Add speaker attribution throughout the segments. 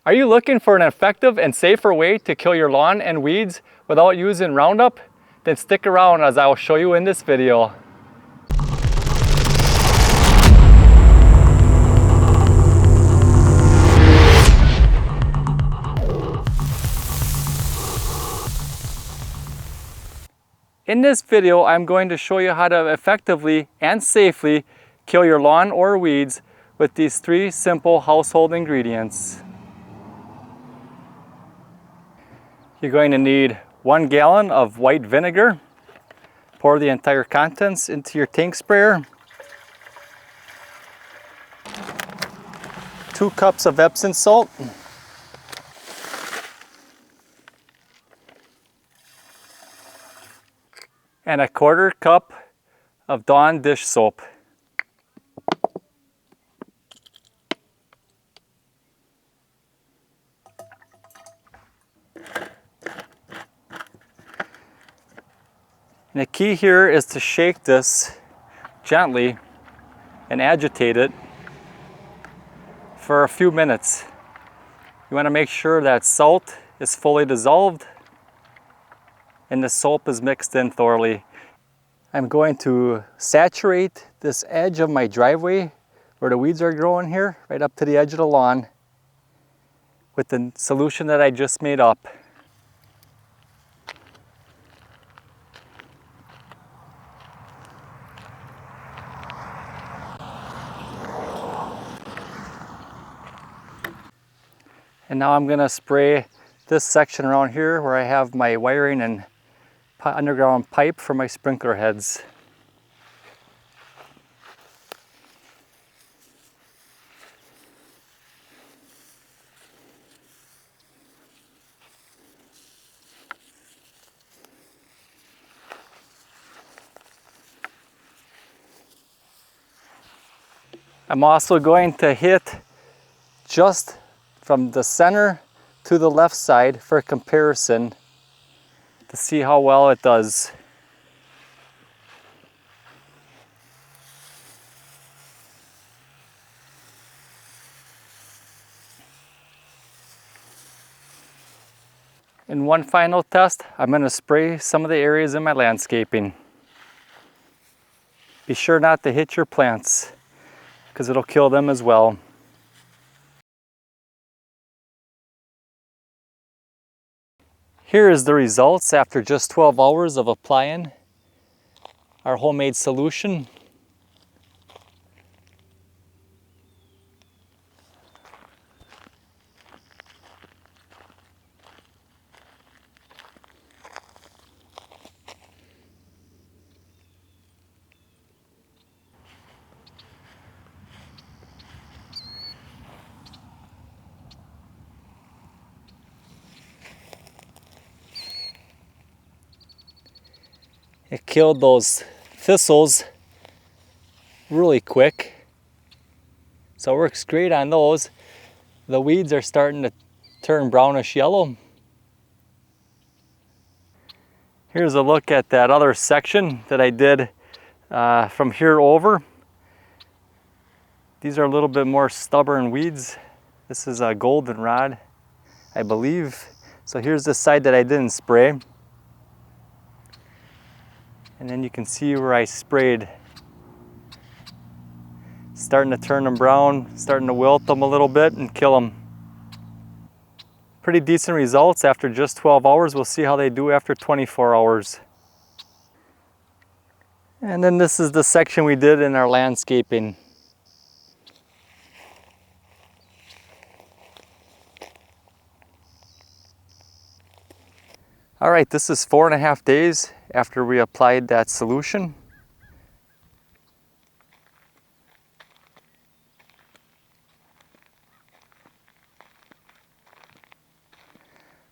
Speaker 1: Are you looking for an effective and safer way to kill your lawn and weeds without using Roundup? Then stick around as I will show you in this video. In this video, I'm going to show you how to effectively and safely kill your lawn or weeds with these 3 simple household ingredients. You're going to need 1 gallon of white vinegar. Pour the entire contents into your tank sprayer. 2 cups of Epsom salt. And a 1/4 cup of Dawn dish soap. And the key here is to shake this gently and agitate it for a few minutes. You want to make sure that salt is fully dissolved and the soap is mixed in thoroughly. I'm going to saturate this edge of my driveway where the weeds are growing here, right up to the edge of the lawn, with the solution that I just made up. And now I'm going to spray this section around here where I have my wiring and underground pipe for my sprinkler heads. I'm also going to hit just from the center to the left side for comparison to see how well it does. In one final test, I'm going to spray some of the areas in my landscaping. Be sure not to hit your plants, because it'll kill them as well. Here is the results after just 12 hours of applying our homemade solution. It killed those thistles really quick, so it works great on those. The weeds are starting to turn brownish yellow. Here's a look at that other section that I did from here over. These are a little bit more stubborn weeds. This is a goldenrod, I believe. So here's the side that I didn't spray. And then you can see where I sprayed. Starting to turn them brown, starting to wilt them a little bit and kill them. Pretty decent results after just 12 hours. We'll see how they do after 24 hours. And then this is the section we did in our landscaping. All right, this is 4.5 days after we applied that solution.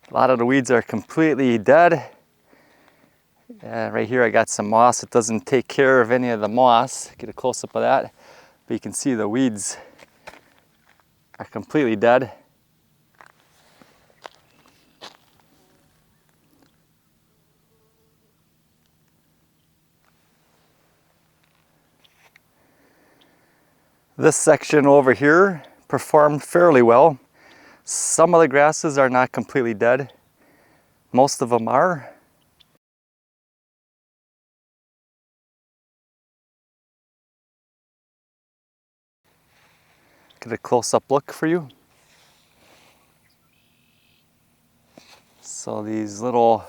Speaker 1: A lot of the weeds are completely dead. Right here I got some moss. It doesn't take care of any of the moss. Get a close-up of that. But you can see the weeds are completely dead. This section over here performed fairly well. Some of the grasses are not completely dead. Most of them are. Get a close-up look for you. So these little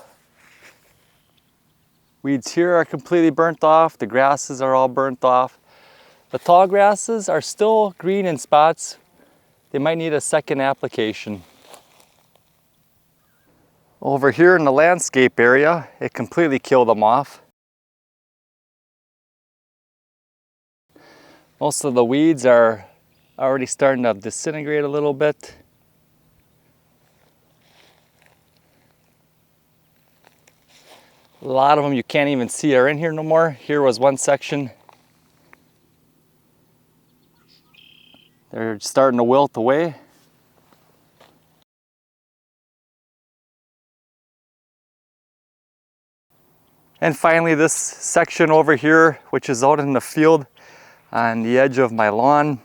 Speaker 1: weeds here are completely burnt off. The grasses are all burnt off. The tall grasses are still green in spots. They might need a second application. Over here in the landscape area, it completely killed them off. Most of the weeds are already starting to disintegrate a little bit. A lot of them you can't even see are in here no more. Here was one section. They're starting to wilt away. And finally, this section over here, which is out in the field on the edge of my lawn,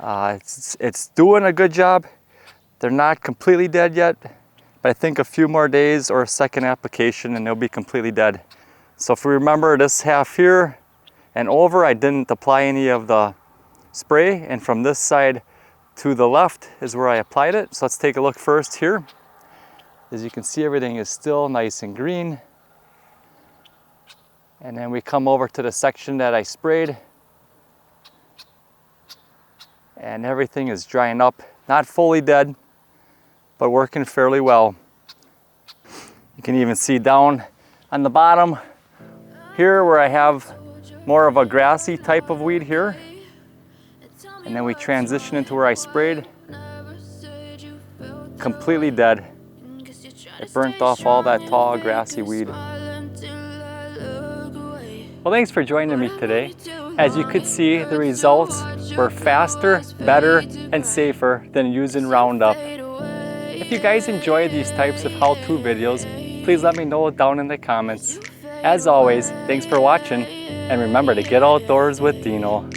Speaker 1: it's doing a good job. They're not completely dead yet, but I think a few more days or a second application and they'll be completely dead. So if we remember this half here and over, I didn't apply any of the spray, and from this side to the left is where I applied it. So let's take a look first here. As you can see, everything is still nice and green. And then we come over to the section that I sprayed, and everything is drying up. Not fully dead, but working fairly well. You can even see down on the bottom here where I have more of a grassy type of weed here. And then we transition into where I sprayed. Completely dead. It burnt off all that tall grassy weed. Well, thanks for joining me today. As you could see, the results were faster, better, and safer than using Roundup. If you guys enjoy these types of how-to videos, please let me know down in the comments. As always, thanks for watching, and remember to get outdoors with Deano.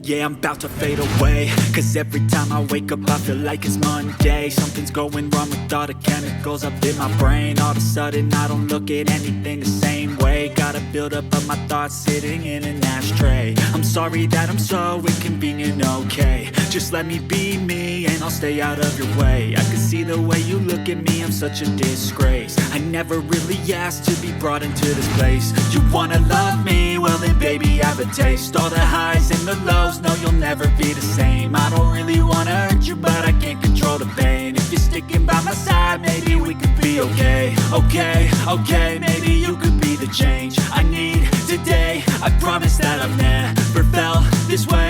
Speaker 2: Yeah, I'm about to fade away, cause every time I wake up I feel like it's Monday. Something's going wrong with all the chemicals up in my brain. All of a sudden I don't look at anything the same way. Got a buildup of my thoughts sitting in an ashtray. I'm sorry that I'm so inconvenient, okay. Just let me be me and I'll stay out of your way. I can see the way you look at me, I'm such a disgrace. I never really asked to be brought into this place. You wanna love me? Well then baby I have a taste. All the highs and the lows, no you'll never be the same. I don't really wanna hurt you, but I can't control the pain. If you're sticking by my side, maybe we could be okay. Okay, maybe you could be the change I need today. I promise that I've never felt this way.